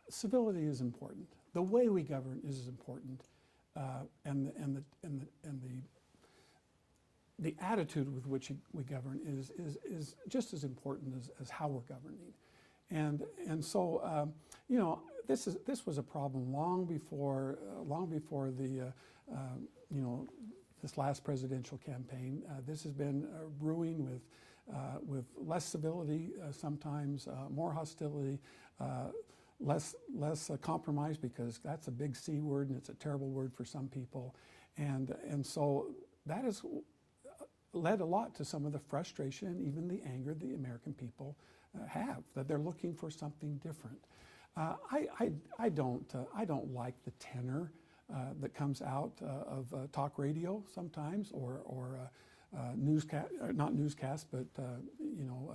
civility is important. The way we govern is important, and the attitude with which we govern is just as important as how we're governing. And so you know, this was a problem long before the you know, this last presidential campaign. This has been brewing with less civility, sometimes more hostility, less compromise, because that's a big C word and it's a terrible word for some people, and so that has led a lot to some of the frustration and even the anger the American people have, that they're looking for something different. I don't like the tenor that comes out of talk radio sometimes, or newscast, not newscasts, but you know,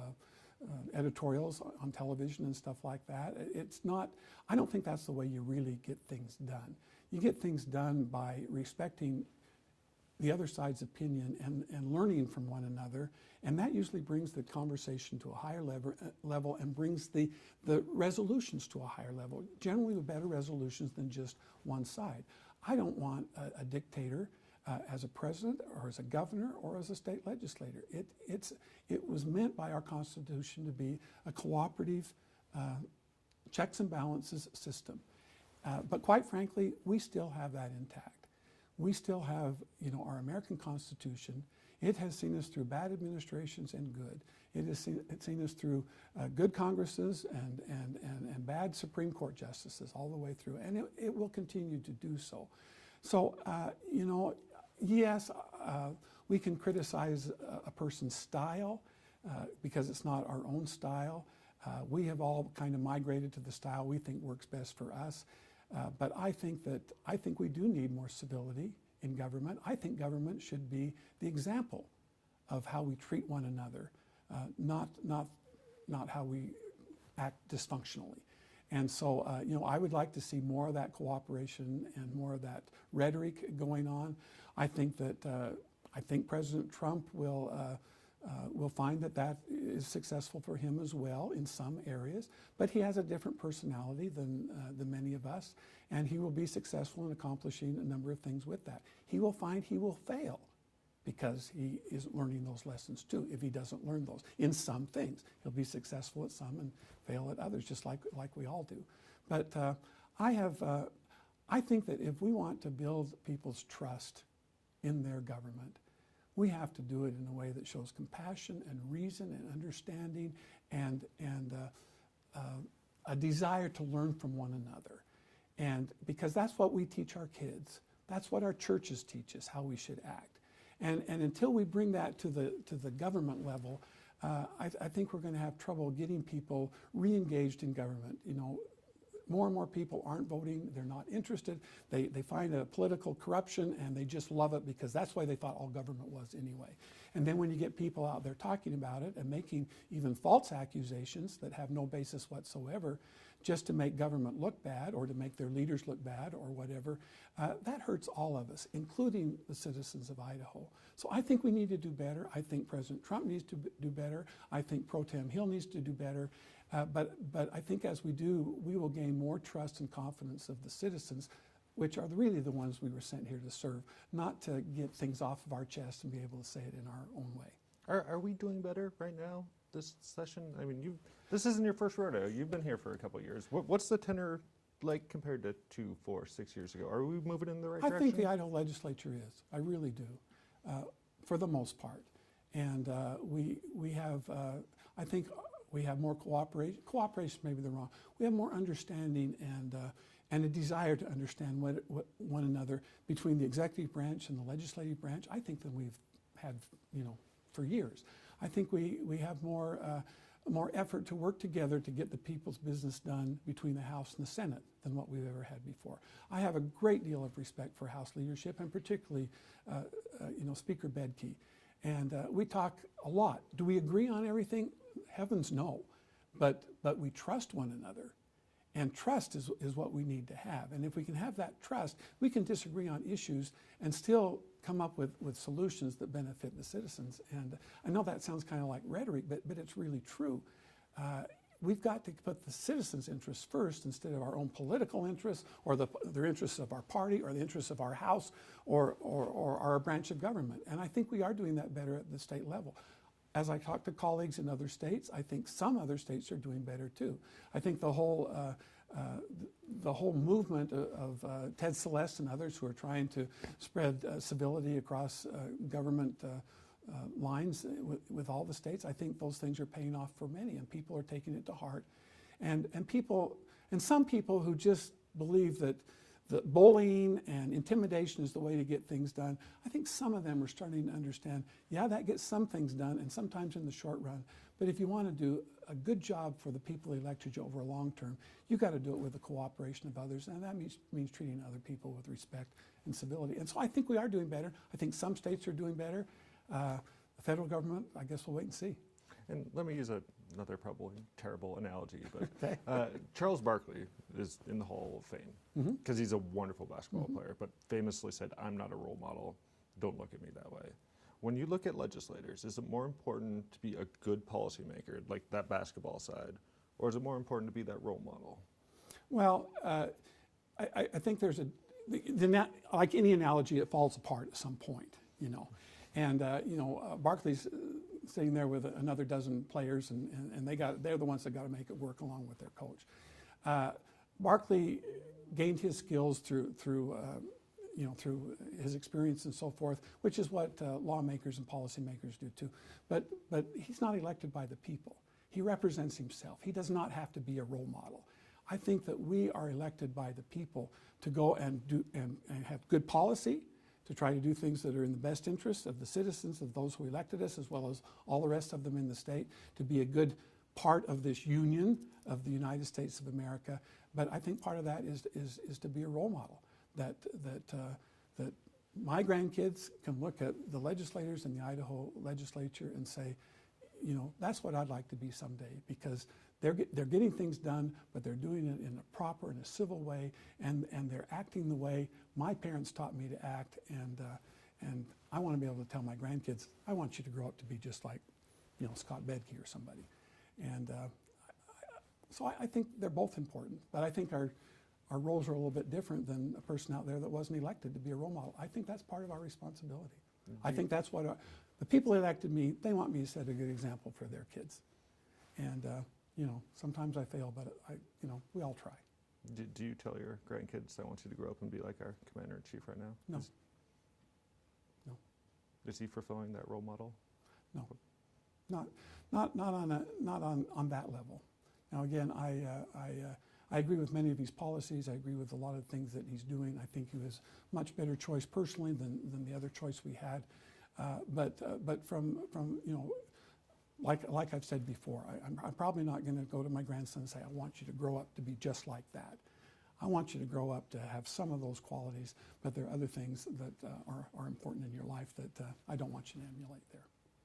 editorials on television and stuff like that. It's not, I don't think that's the way you really get things done. You get things done by respecting the other side's opinion and learning from one another, and that usually brings the conversation to a higher level and brings the resolutions to a higher level, generally with better resolutions than just one side. I don't want a dictator as a president or as a governor or as a state legislator. It was meant by our Constitution to be a cooperative checks and balances system. But quite frankly, we still have that intact. We still have, you know, our American Constitution. It has seen us through bad administrations and good. It has seen us through good Congresses and bad Supreme Court justices all the way through, and it will continue to do so. So, you know, yes, we can criticize a person's style because it's not our own style. We have all kind of migrated to the style we think works best for us. But I think we do need more civility in government. I think government should be the example of how we treat one another, not how we act dysfunctionally. And so, you know, I would like to see more of that cooperation and more of that rhetoric going on. I think President Trump will find that is successful for him as well in some areas, but he has a different personality than many of us, and he will be successful in accomplishing a number of things with that. He will find he will fail because he isn't learning those lessons too. If he doesn't learn those in some things, he'll be successful at some and fail at others, just like we all do. But I think that if we want to build people's trust in their government, we have to do it in a way that shows compassion and reason and understanding and a desire to learn from one another. And because that's what we teach our kids. That's what our churches teach us, how we should act. And until we bring that to the government level, I think we're going to have trouble getting people re-engaged in government. You know, more and more people aren't voting, they're not interested, they find a political corruption and they just love it because that's why they thought all government was anyway. And then when you get people out there talking about it and making even false accusations that have no basis whatsoever just to make government look bad or to make their leaders look bad or whatever, that hurts all of us, including the citizens of Idaho. So I think we need to do better. I think President Trump needs to do better. I think Pro Tem Hill needs to do better. But I think as we do, we will gain more trust and confidence of the citizens, which are really the ones we were sent here to serve, not to get things off of our chest and be able to say it in our own way. Are we doing better right now, this session? I mean, this isn't your first rodeo. You've been here for a couple of years. What's the tenor like compared to 2, 4, 6 years ago? Are we moving in the right direction? I think the Idaho legislature is. I really do, for the most part. And we have, I think, we have more cooperation may be the wrong. We have more understanding and a desire to understand what one another between the executive branch and the legislative branch, I think, than we've had, you know, for years. I think we have more effort to work together to get the people's business done between the House and the Senate than what we've ever had before. I have a great deal of respect for House leadership, and particularly, you know, Speaker Bedke. And we talk a lot. Do we agree on everything? Heavens no, but we trust one another, and trust is what we need to have. And if we can have that trust, we can disagree on issues and still come up with solutions that benefit the citizens. And I know that sounds kind of like rhetoric, but it's really true. we've got to put the citizens' interests first instead of our own political interests or the interests of our party or the interests of our house or our branch of government. And I think we are doing that better at the state level. As I talk to colleagues in other states, I think some other states are doing better too. I think the whole movement of Ted Celeste and others who are trying to spread civility across government lines with all the states, I think those things are paying off for many, and people are taking it to heart. And some people who just believe that bullying and intimidation is the way to get things done, I think some of them are starting to understand, yeah, that gets some things done, and sometimes in the short run. But if you want to do a good job for the people who elected you over a long term, you've got to do it with the cooperation of others, and that means treating other people with respect and civility. And so I think we are doing better. I think some states are doing better. The federal government, I guess we'll wait and see. And let me use another probably terrible analogy, but Okay. Charles Barkley is in the Hall of Fame because he's a wonderful basketball player, but famously said, "I'm not a role model. Don't look at me that way." When you look at legislators, is it more important to be a good policymaker, like that basketball side, or is it more important to be that role model? Well, I think there's like any analogy, it falls apart at some point, you know. And Barkley's sitting there with another dozen players, and they're the ones that got to make it work along with their coach. Barkley gained his skills through his experience and so forth, which is what lawmakers and policymakers do too. But he's not elected by the people. He represents himself. He does not have to be a role model. I think that we are elected by the people to go and do and have good policy, to try to do things that are in the best interest of the citizens, of those who elected us, as well as all the rest of them in the state, to be a good part of this union of the United States of America. But I think part of that is to be a role model, that my grandkids can look at the legislators in the Idaho legislature and say, you know, that's what I'd like to be someday, because they're getting things done, but they're doing it in a proper and a civil way, and they're acting the way my parents taught me to act, and I want to be able to tell my grandkids, I want you to grow up to be just like, you know, Scott Bedke or somebody. And so I think they're both important, but I think our roles are a little bit different than a person out there that wasn't elected to be a role model. I think that's part of our responsibility. I think that's what the people who elected me, they want me to set a good example for their kids. And you know, sometimes I fail, but we all try. Do you tell your grandkids, I want you to grow up and be like our commander-in-chief right now? No. No. Is he fulfilling that role model? No. Not on that level. Now again, I agree with many of his policies. I agree with a lot of things that he's doing. I think he was a much better choice personally than the other choice we had. But from you know, like I've said before, I'm probably not going to go to my grandson and say, I want you to grow up to be just like that. I want you to grow up to have some of those qualities, but there are other things that are important in your life that I don't want you to emulate there.